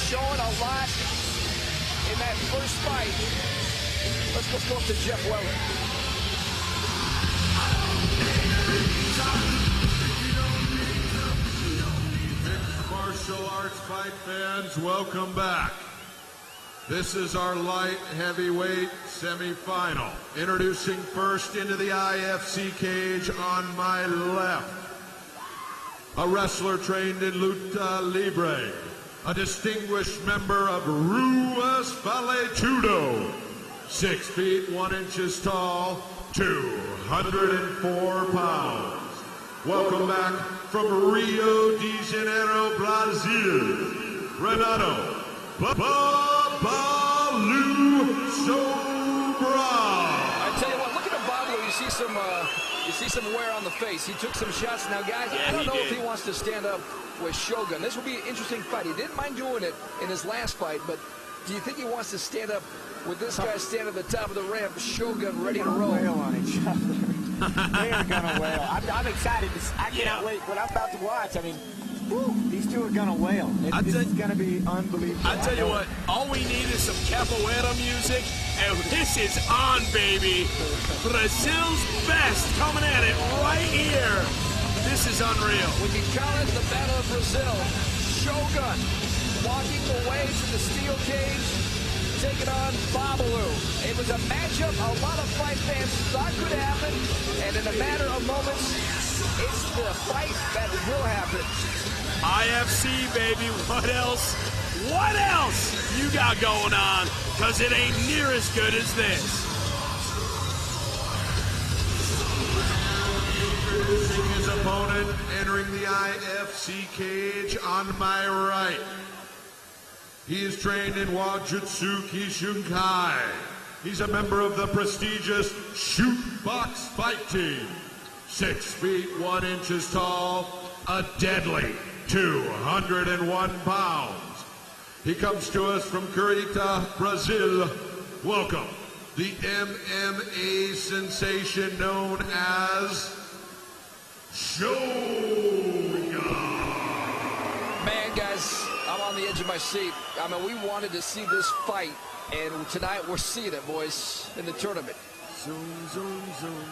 showing a lot in that first fight. Let's go up to Jeff Weller. Martial arts fight fans, welcome back. This is our light heavyweight semifinal. Introducing first into the IFC cage on my left, a wrestler trained in luta libre, a distinguished member of Ruas Vale-Tudo, 6 feet 1 inches tall, 204 pounds. Welcome back from Rio de Janeiro, Brazil, Renato BABALU Sobral. I tell you what, look at the Babalu. You see some wear on the face. He took some shots. Now, guys, I don't know if he wants to stand up with Shogun. This will be an interesting fight. He didn't mind doing it in his last fight, but do you think he wants to stand up with this guy standing at the top of the ramp, Shogun, ready to roll? Wail on each other. They are gonna wail. I'm excited. I cannot wait. What I'm about to watch. I mean, whew, these two are gonna wail. This is gonna be unbelievable. I tell you what, all we need is some capoeira music, and this is on, baby. Brazil's best coming at it right here. This is unreal. We can call it the Battle of Brazil. Shogun walking away from the steel cage, taking on Babalu. It was a matchup a lot of fight fans thought could happen, and in a matter of moments, it's the fight that will happen. IFC, baby, what else? What else you got going on? Because it ain't near as good as this. Introducing his opponent, entering the IFC cage on my right. He is trained in Wajutsu Kishunkai. He's a member of the prestigious Shoot Box Fight Team. 6 feet 1 inches tall, a deadly 201 pounds. He comes to us from Curitiba, Brazil. Welcome, the MMA sensation known as Shogun. Man, guys, I'm on the edge of my seat. I mean, we wanted to see this fight, and tonight we're seeing it, boys, in the tournament. Zoom, zoom, zoom.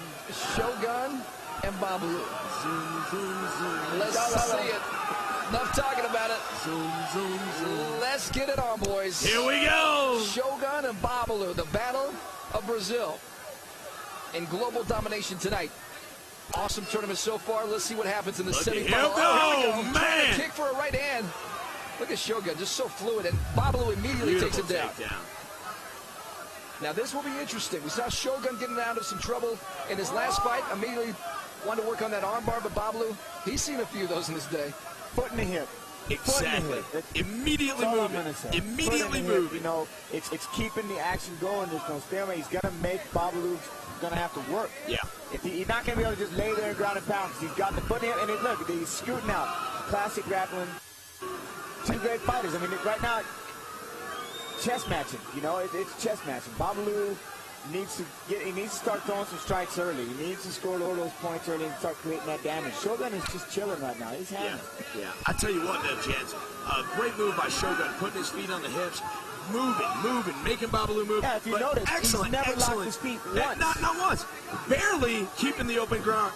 Shogun and Babalu. Zoom, zoom, zoom. Let's see it. Enough talking about it. Zoom, zoom, zoom. Let's get it on, boys. Here we go. Shogun and Babalu, the Battle of Brazil. In global domination tonight. Awesome tournament so far. Let's see what happens in the semifinal. Oh, man. Kick for a right hand. Look at Shogun, just so fluid, and Babalu immediately takes him down. Now, this will be interesting. We saw Shogun getting out of some trouble in his last fight. Immediately wanted to work on that armbar, but Babalu, he's seen a few of those in his day. Foot in the hip. Exactly. Immediately moving. Immediately moving. You know, it's keeping the action going. There's no stalemate. He's gonna make Babalu gonna have to work. Yeah. If he's not gonna be able to just lay there and ground and pound, because he's got the foot in him, and look, he's scooting out. Classic grappling. Two great fighters. I mean, right now, chess matching. You know, it's chess matching. Babalu needs to start throwing some strikes early. He needs to score all those points early and start creating that damage. Shogun is just chilling right now. He's hammering. Yeah. I tell you what, though, gents, a great move by Shogun, putting his feet on the hips, moving, making Babalu move. Yeah, if you notice, he's never locked his feet once. Not once. Barely keeping the open guard.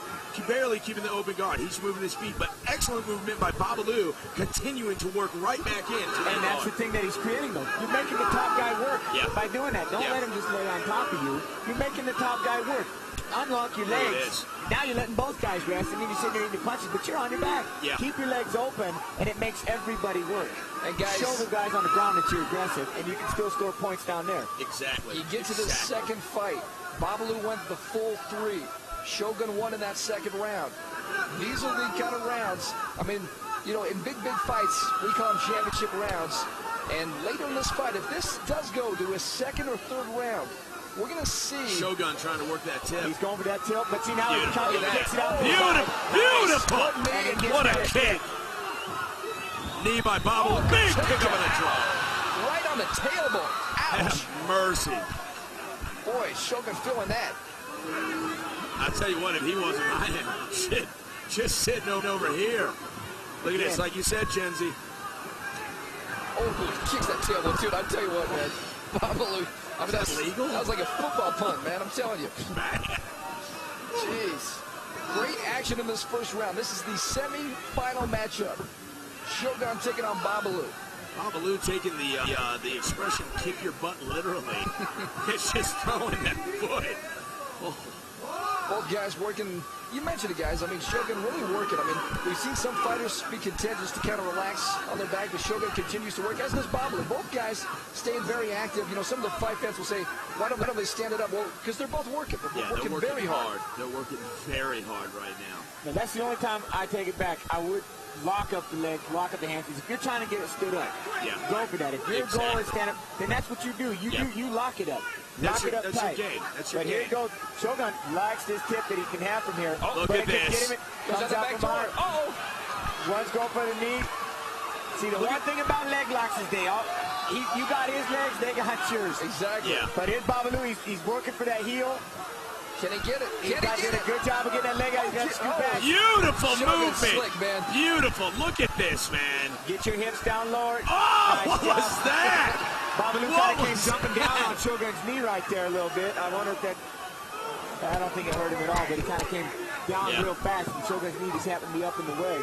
He's moving his feet, but excellent movement by Babalu, continuing to work right back in. And that's the thing that he's creating, though. You're making the top guy work by doing that. Don't let him just lay on top of you. You're making the top guy work. Unlock your legs. Now you're letting both guys rest. I mean, you're sitting there eating punches, but you're on your back. Yeah. Keep your legs open, and it makes everybody work. And guys, show the guys on the ground that you're aggressive, and you can still score points down there. Exactly. You get to the second fight. Babalu went the full 3. Shogun won in that second round. These are the kind of rounds, I mean, you know, in big fights, we call them championship rounds. And later in this fight, if this does go to a second or third round, we're going to see Shogun trying to work that tip. He's going for that tilt, but see now he kicks it out. Beautiful! What a kick! Knee by Babalu. Big kick up on the draw. Right on the tailbone. Ouch. Have mercy. Boy, Shogun feeling that. I tell you what, if he wasn't lying, shit, just sitting over here. Look at this, like you said, Genzi. Oh, kicks that tail. Well, dude, I tell you what, man. Babalu, I mean, that's legal. That was like a football punt, man. I'm telling you. Jeez. Great action in this first round. This is the semi-final matchup. Shogun taking on Babalu. Babalu taking the expression "kick your butt" literally. It's just throwing that foot. Oh. Both guys working. You mentioned it, guys. I mean, Shogun really working. I mean, we've seen some fighters be content just to kind of relax on their back, but Shogun continues to work, as does Babalu. Both guys staying very active. You know, some of the fight fans will say, why don't they stand it up? Well, because they're both working. They're working very hard. They're working very hard right now. Now, that's the only time I take it back. I would lock up the legs, lock up the hamstrings. If you're trying to get it stood up, go for that. If your goal is stand up, then that's what you do. You lock it up. Lock it up that's tight. Your game. That's your but game. here he goes. Shogun likes this tip that he can have from here. Oh, look at this. Comes out from behind. One's going for the knee. See, the one thing about leg locks is you got his legs, they got yours. Exactly. Yeah. But here's Babalu. He's working for that heel. Can he get it? He's did a good job of getting that leg out. He's got to scoot back. Beautiful movement. Slick, man. Beautiful. Look at this, man. Get your hips down lower. Oh, what was that? Babalu kind of came jumping down on Shogun's knee right there a little bit. I wonder if that... I don't think it hurt him at all, but he kind of came down real fast, and Shogun's knee just happened to be up in the way.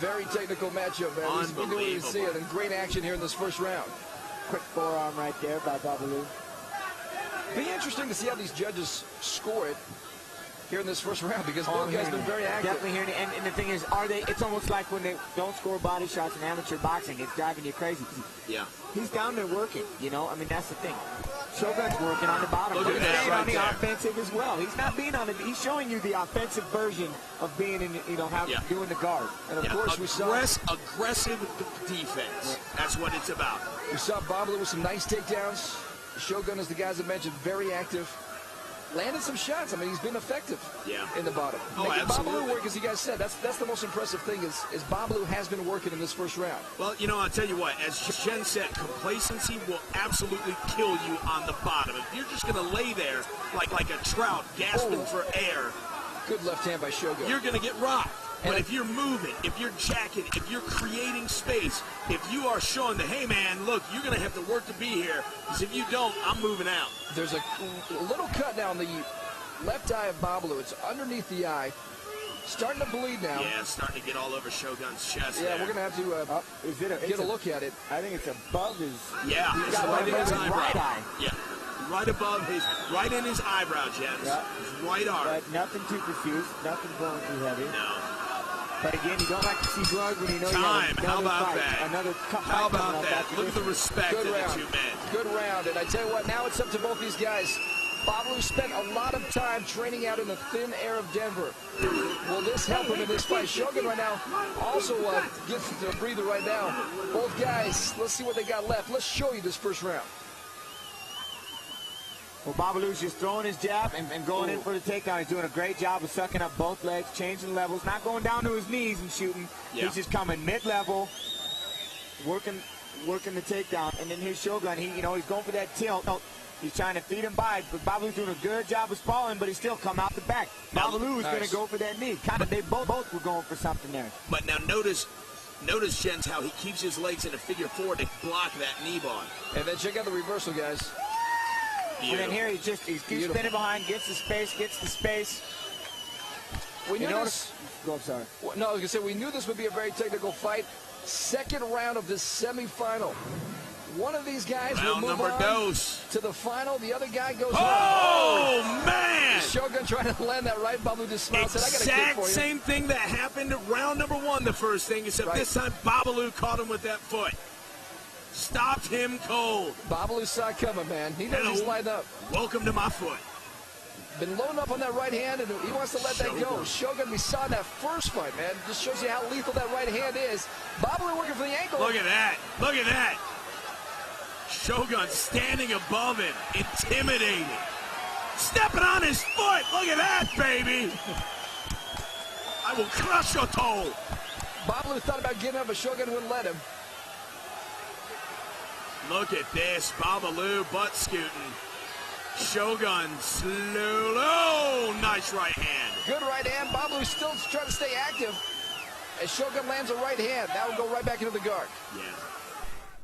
Very technical matchup, man. Unbelievable. We see it, and great action here in this first round. Quick forearm right there by Babalu. Be interesting to see how these judges score it here in this first round, because both guys have been very active. Definitely hearing it. And the thing is, it's almost like when they don't score body shots in amateur boxing, it's driving you crazy. Yeah. He's down there working, you know? I mean, that's the thing. Shogun's working on the bottom. Look at that being right on the there. offensive as well. He's not being on it. He's showing you the offensive version of being in, doing the guard. And of course, we saw aggressive defense. That's what it's about. We saw Babalu with some nice takedowns. Shogun, as the guys have mentioned, very active. Landed some shots. I mean, he's been effective in the bottom. Oh, Making absolutely. Babalu work, as you guys said. That's the most impressive thing is Babalu has been working in this first round. Well, you know, I'll tell you what. As Jen said, complacency will absolutely kill you on the bottom. If you're just going to lay there like a trout gasping for air, good left hand by Shogun. You're going to get rocked. But if you're moving, if you're jacking, if you're creating space, if you are showing that, hey, man, look, you're going to have to work to be here, because if you don't, I'm moving out. There's a little cut down the left eye of Babalu. It's underneath the eye. Starting to bleed now. Yeah, it's starting to get all over Shogun's chest. Yeah, we're going to have to get a look at it. I think it's above his... Yeah, he's it's got right in his eyebrow. Right eye. Yeah, right above right in his eyebrow, Jens. Yeah. His right arm. But nothing too confused, nothing going too heavy. No. But again, you don't like to see blood when you know Time. you have How about fight. that? How about that? Look at the respect of the two men. Good round. And I tell you what, now it's up to both these guys. Babalu spent a lot of time training out in the thin air of Denver. Will this help him in this fight? Shogun right now also gets a breather right now. Both guys, let's see what they got left. Let's show you this first round. Well, Babalu's just throwing his jab and going in for the takedown. He's doing a great job of sucking up both legs, changing levels, not going down to his knees and shooting. Yeah. He's just coming mid-level, working the takedown. And then here's Shogun. He's going for that tilt. He's trying to feed him by, but Babalu's doing a good job of spalling, but he still come out the back. Babalu is going to go for that knee. They both were going for something there. But now notice, Jens, how he keeps his legs in a figure four to block that knee bar. And then check out the reversal, guys. And then here he keeps spinning behind, gets the space. We knew this. Go, I'm sorry. No, I was going to say, we knew this would be a very technical fight. Second round of this semifinal. One of these guys will move on to the final. The other guy goes home. Oh, man! Shogun trying to land that right. Babalu just smiled. Said, I got a kick for you. Same thing that happened round number one, the first thing, except this time Babalu caught him with that foot. Stopped him cold. Babalu saw it coming, man. He knows he's lined up. Welcome to my foot. Been loading up on that right hand, and he wants to let that go. Shogun, we saw in that first fight, man. Just shows you how lethal that right hand is. Babalu working for the ankle. Look at that. Look at that. Shogun standing above him, intimidating. Stepping on his foot. Look at that, baby. I will crush your toe. Babalu thought about getting up, but Shogun wouldn't let him. Look at this, Babalu butt scooting. Shogun slow, nice right hand. Good right hand. Babalu still trying to stay active. As Shogun lands a right hand, that will go right back into the guard. Yeah.